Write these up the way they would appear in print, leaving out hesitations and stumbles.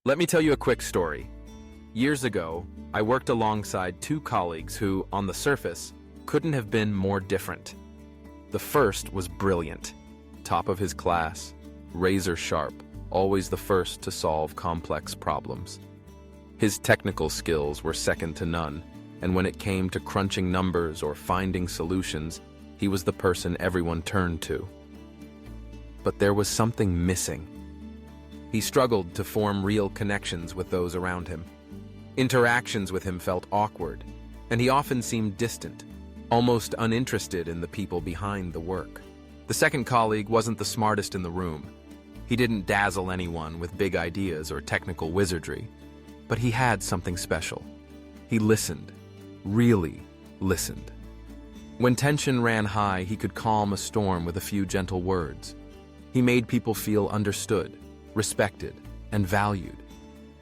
Let me tell you a quick story. Years ago, I worked alongside two colleagues who, on the surface, couldn't have been more different. The first was brilliant, top of his class, razor sharp, always the first to solve complex problems. His technical skills were second to none, and when it came to crunching numbers or finding solutions, he was the person everyone turned to. But there was something missing. He struggled to form real connections with those around him. Interactions with him felt awkward, and he often seemed distant, almost uninterested in the people behind the work. The second colleague wasn't the smartest in the room. He didn't dazzle anyone with big ideas or technical wizardry, but he had something special. He listened, really listened. When tension ran high, he could calm a storm with a few gentle words. He made people feel understood, respected, and valued.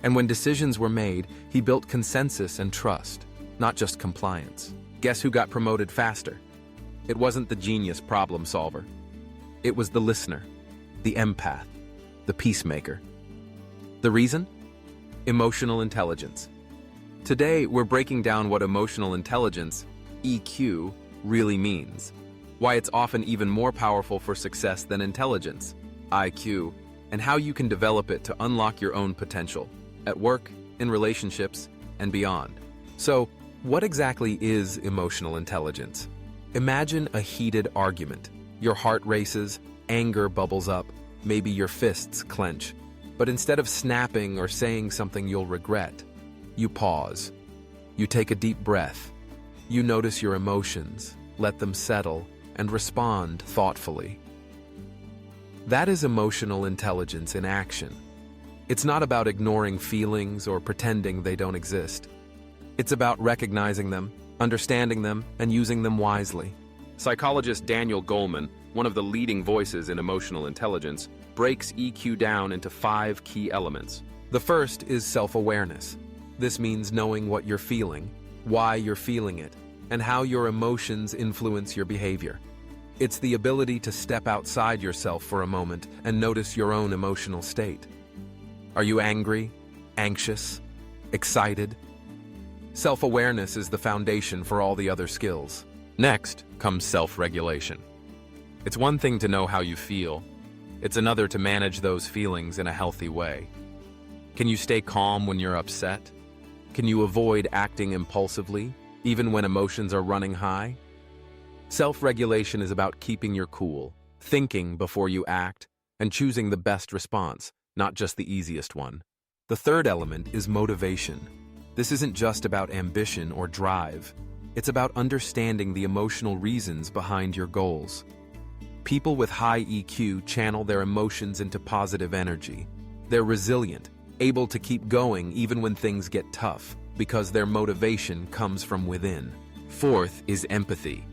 And when decisions were made, he built consensus and trust, not just compliance. Guess who got promoted faster? It wasn't the genius problem solver. It was the listener, the empath, the peacemaker. The reason? Emotional intelligence. Today, we're breaking down what emotional intelligence, EQ, really means, why it's often even more powerful for success than intelligence, IQ, and how you can develop it to unlock your own potential, at work, in relationships, and beyond. So, what exactly is emotional intelligence? Imagine a heated argument. Your heart races, anger bubbles up, maybe your fists clench. But instead of snapping or saying something you'll regret, you pause. You take a deep breath. You notice your emotions, let them settle, and respond thoughtfully. That is emotional intelligence in action. It's not about ignoring feelings or pretending they don't exist. It's about recognizing them, understanding them, and using them wisely. Psychologist Daniel Goleman, one of the leading voices in emotional intelligence, breaks EQ down into 5 key elements. The first is self-awareness. This means knowing what you're feeling, why you're feeling it, and how your emotions influence your behavior. It's the ability to step outside yourself for a moment and notice your own emotional state. Are you angry, anxious, excited? Self-awareness is the foundation for all the other skills. Next comes self-regulation. It's one thing to know how you feel. It's another to manage those feelings in a healthy way. Can you stay calm when you're upset? Can you avoid acting impulsively, even when emotions are running high? Self-regulation is about keeping your cool, thinking before you act, and choosing the best response, not just the easiest one. The third element is motivation. This isn't just about ambition or drive. It's about understanding the emotional reasons behind your goals. People with high EQ channel their emotions into positive energy. They're resilient, able to keep going even when things get tough, because their motivation comes from within. Fourth is empathy.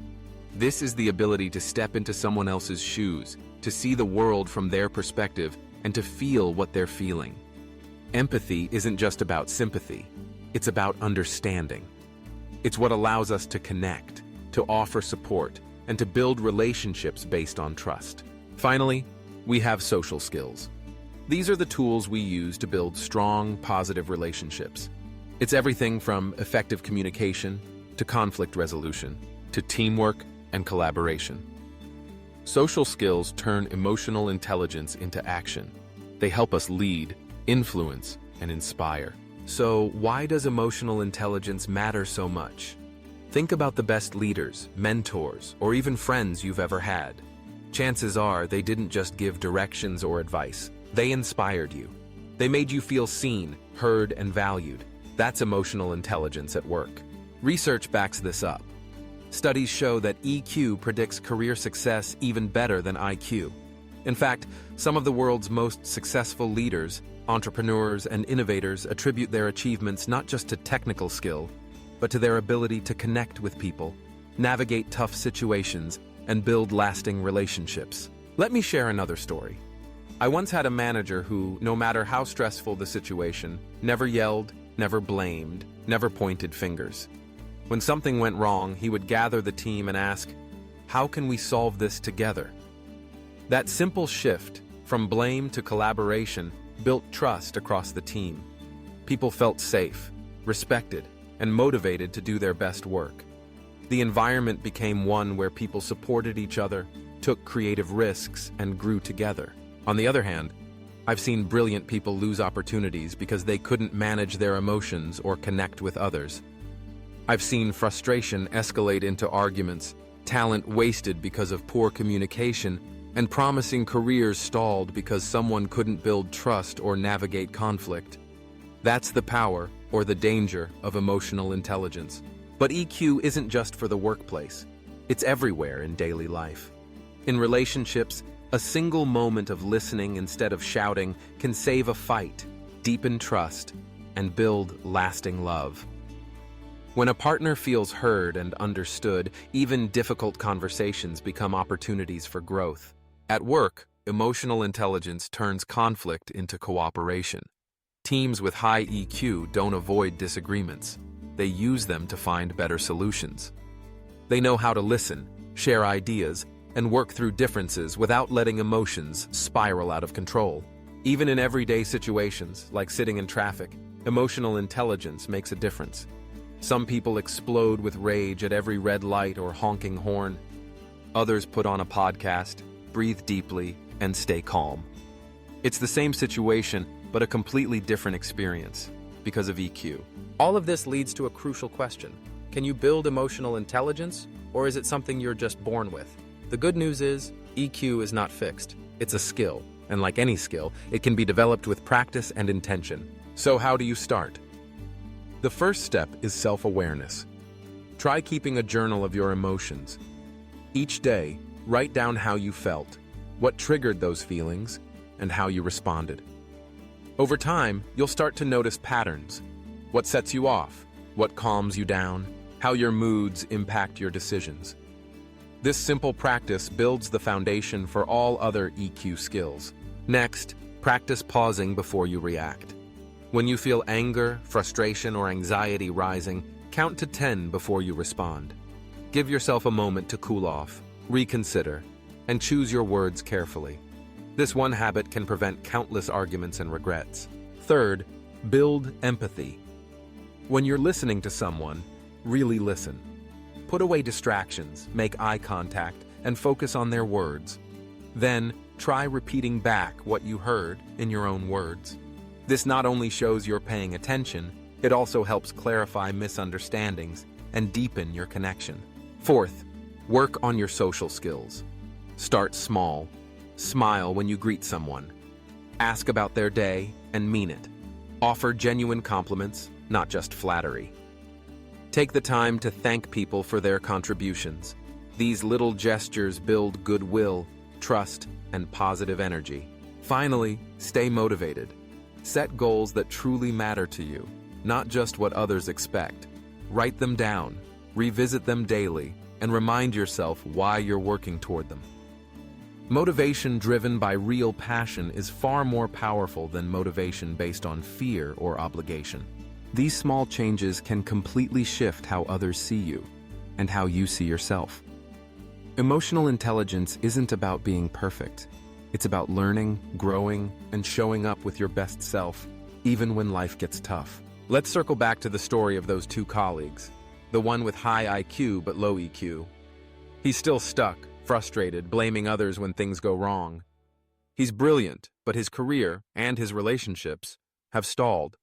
This is the ability to step into someone else's shoes, to see the world from their perspective, and to feel what they're feeling. Empathy isn't just about sympathy. It's about understanding. It's what allows us to connect, to offer support, and to build relationships based on trust. Finally, we have social skills. These are the tools we use to build strong, positive relationships. It's everything from effective communication to conflict resolution, to teamwork and collaboration. Social skills turn emotional intelligence into action. They help us lead, influence, and inspire. So, why does emotional intelligence matter so much? Think about the best leaders, mentors, or even friends you've ever had. Chances are they didn't just give directions or advice. They inspired you. They made you feel seen, heard, and valued. That's emotional intelligence at work. Research backs this up. Studies show that EQ predicts career success even better than IQ. In fact, some of the world's most successful leaders, entrepreneurs, and innovators attribute their achievements not just to technical skill, but to their ability to connect with people, navigate tough situations, and build lasting relationships. Let me share another story. I once had a manager who, no matter how stressful the situation, never yelled, never blamed, never pointed fingers. When something went wrong, he would gather the team and ask, "How can we solve this together?" That simple shift from blame to collaboration built trust across the team. People felt safe, respected, and motivated to do their best work. The environment became one where people supported each other, took creative risks, and grew together. On the other hand, I've seen brilliant people lose opportunities because they couldn't manage their emotions or connect with others. I've seen frustration escalate into arguments, talent wasted because of poor communication, and promising careers stalled because someone couldn't build trust or navigate conflict. That's the power or the danger of emotional intelligence. But EQ isn't just for the workplace. It's everywhere in daily life. In relationships, a single moment of listening instead of shouting can save a fight, deepen trust, and build lasting love. When a partner feels heard and understood, even difficult conversations become opportunities for growth. At work, emotional intelligence turns conflict into cooperation. Teams with high EQ don't avoid disagreements. They use them to find better solutions. They know how to listen, share ideas, and work through differences without letting emotions spiral out of control. Even in everyday situations, like sitting in traffic, emotional intelligence makes a difference. Some people explode with rage at every red light or honking horn. Others put on a podcast, breathe deeply, and stay calm. It's the same situation, but a completely different experience because of EQ. All of this leads to a crucial question. Can you build emotional intelligence, or is it something you're just born with? The good news is, EQ is not fixed. It's a skill, and like any skill, it can be developed with practice and intention. So how do you start? The first step is self-awareness. Try keeping a journal of your emotions. Each day, write down how you felt, what triggered those feelings, and how you responded. Over time, you'll start to notice patterns. What sets you off, what calms you down, how your moods impact your decisions. This simple practice builds the foundation for all other EQ skills. Next, practice pausing before you react. When you feel anger, frustration, or anxiety rising, count to 10 before you respond. Give yourself a moment to cool off, reconsider, and choose your words carefully. This one habit can prevent countless arguments and regrets. Third, build empathy. When you're listening to someone, really listen. Put away distractions, make eye contact, and focus on their words. Then, try repeating back what you heard in your own words. This not only shows you're paying attention, it also helps clarify misunderstandings and deepen your connection. Fourth, work on your social skills. Start small. Smile when you greet someone. Ask about their day and mean it. Offer genuine compliments, not just flattery. Take the time to thank people for their contributions. These little gestures build goodwill, trust, and positive energy. Finally, stay motivated. Set goals that truly matter to you, not just what others expect. Write them down, revisit them daily, and remind yourself why you're working toward them. Motivation driven by real passion is far more powerful than motivation based on fear or obligation. These small changes can completely shift how others see you and how you see yourself. Emotional intelligence isn't about being perfect. It's about learning, growing, and showing up with your best self, even when life gets tough. Let's circle back to the story of those two colleagues, the one with high IQ but low EQ. He's still stuck, frustrated, blaming others when things go wrong. He's brilliant, but his career and his relationships have stalled.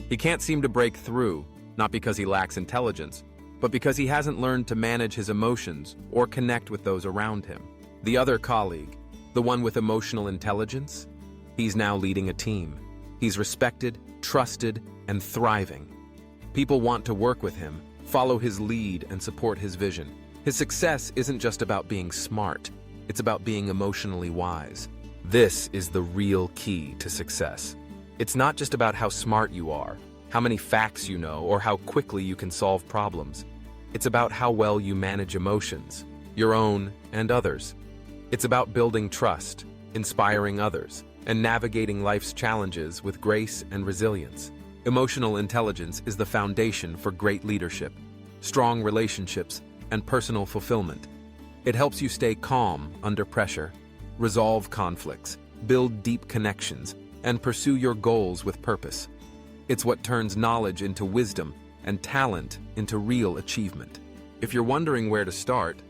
He can't seem to break through, not because he lacks intelligence, but because he hasn't learned to manage his emotions or connect with those around him. The other colleague, the one with emotional intelligence, he's now leading a team. He's respected, trusted, and thriving. People want to work with him, follow his lead, and support his vision. His success isn't just about being smart, it's about being emotionally wise. This is the real key to success. It's not just about how smart you are, how many facts you know, or how quickly you can solve problems. It's about how well you manage emotions, your own and others. It's about building trust, inspiring others, and navigating life's challenges with grace and resilience. Emotional intelligence is the foundation for great leadership, strong relationships, and personal fulfillment. It helps you stay calm under pressure, resolve conflicts, build deep connections, and pursue your goals with purpose. It's what turns knowledge into wisdom and talent into real achievement. If you're wondering where to start,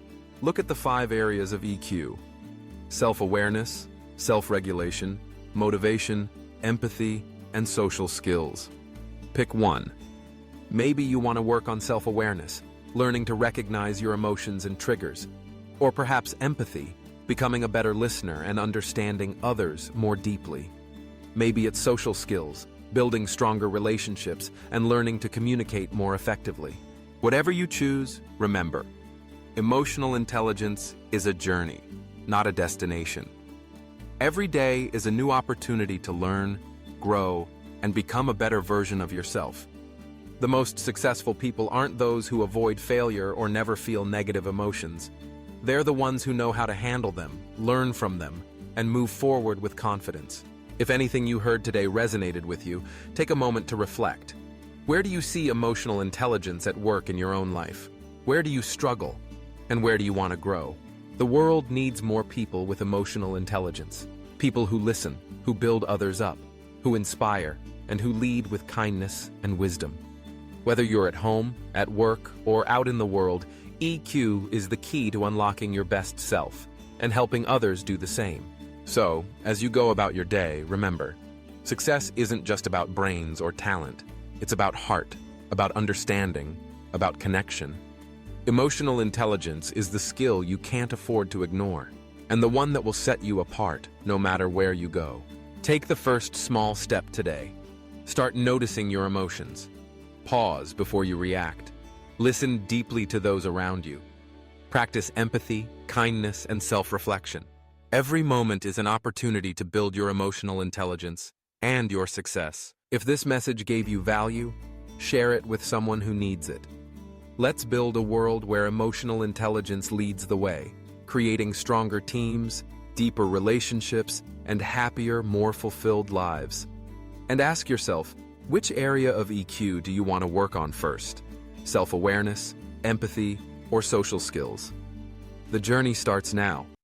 look at the 5 areas of EQ: self-awareness, self-regulation, motivation, empathy, and social skills. Pick one. Maybe you want to work on self-awareness, learning to recognize your emotions and triggers. Or perhaps empathy, becoming a better listener and understanding others more deeply. Maybe it's social skills, building stronger relationships and learning to communicate more effectively. Whatever you choose, remember, emotional intelligence is a journey, not a destination. Every day is a new opportunity to learn, grow, and become a better version of yourself. The most successful people aren't those who avoid failure or never feel negative emotions. They're the ones who know how to handle them, learn from them, and move forward with confidence. If anything you heard today resonated with you, take a moment to reflect. Where do you see emotional intelligence at work in your own life? Where do you struggle? And where do you want to grow? The world needs more people with emotional intelligence. People who listen, who build others up, who inspire, and who lead with kindness and wisdom. Whether you're at home, at work, or out in the world, EQ is the key to unlocking your best self and helping others do the same. So, as you go about your day, remember, success isn't just about brains or talent. It's about heart, about understanding, about connection. Emotional intelligence is the skill you can't afford to ignore, and the one that will set you apart no matter where you go. Take the first small step today. Start noticing your emotions. Pause before you react. Listen deeply to those around you. Practice empathy, kindness, and self-reflection. Every moment is an opportunity to build your emotional intelligence and your success. If this message gave you value, share it with someone who needs it. Let's build a world where emotional intelligence leads the way, creating stronger teams, deeper relationships, and happier, more fulfilled lives. And ask yourself, which area of EQ do you want to work on first? Self-awareness, empathy, or social skills? The journey starts now.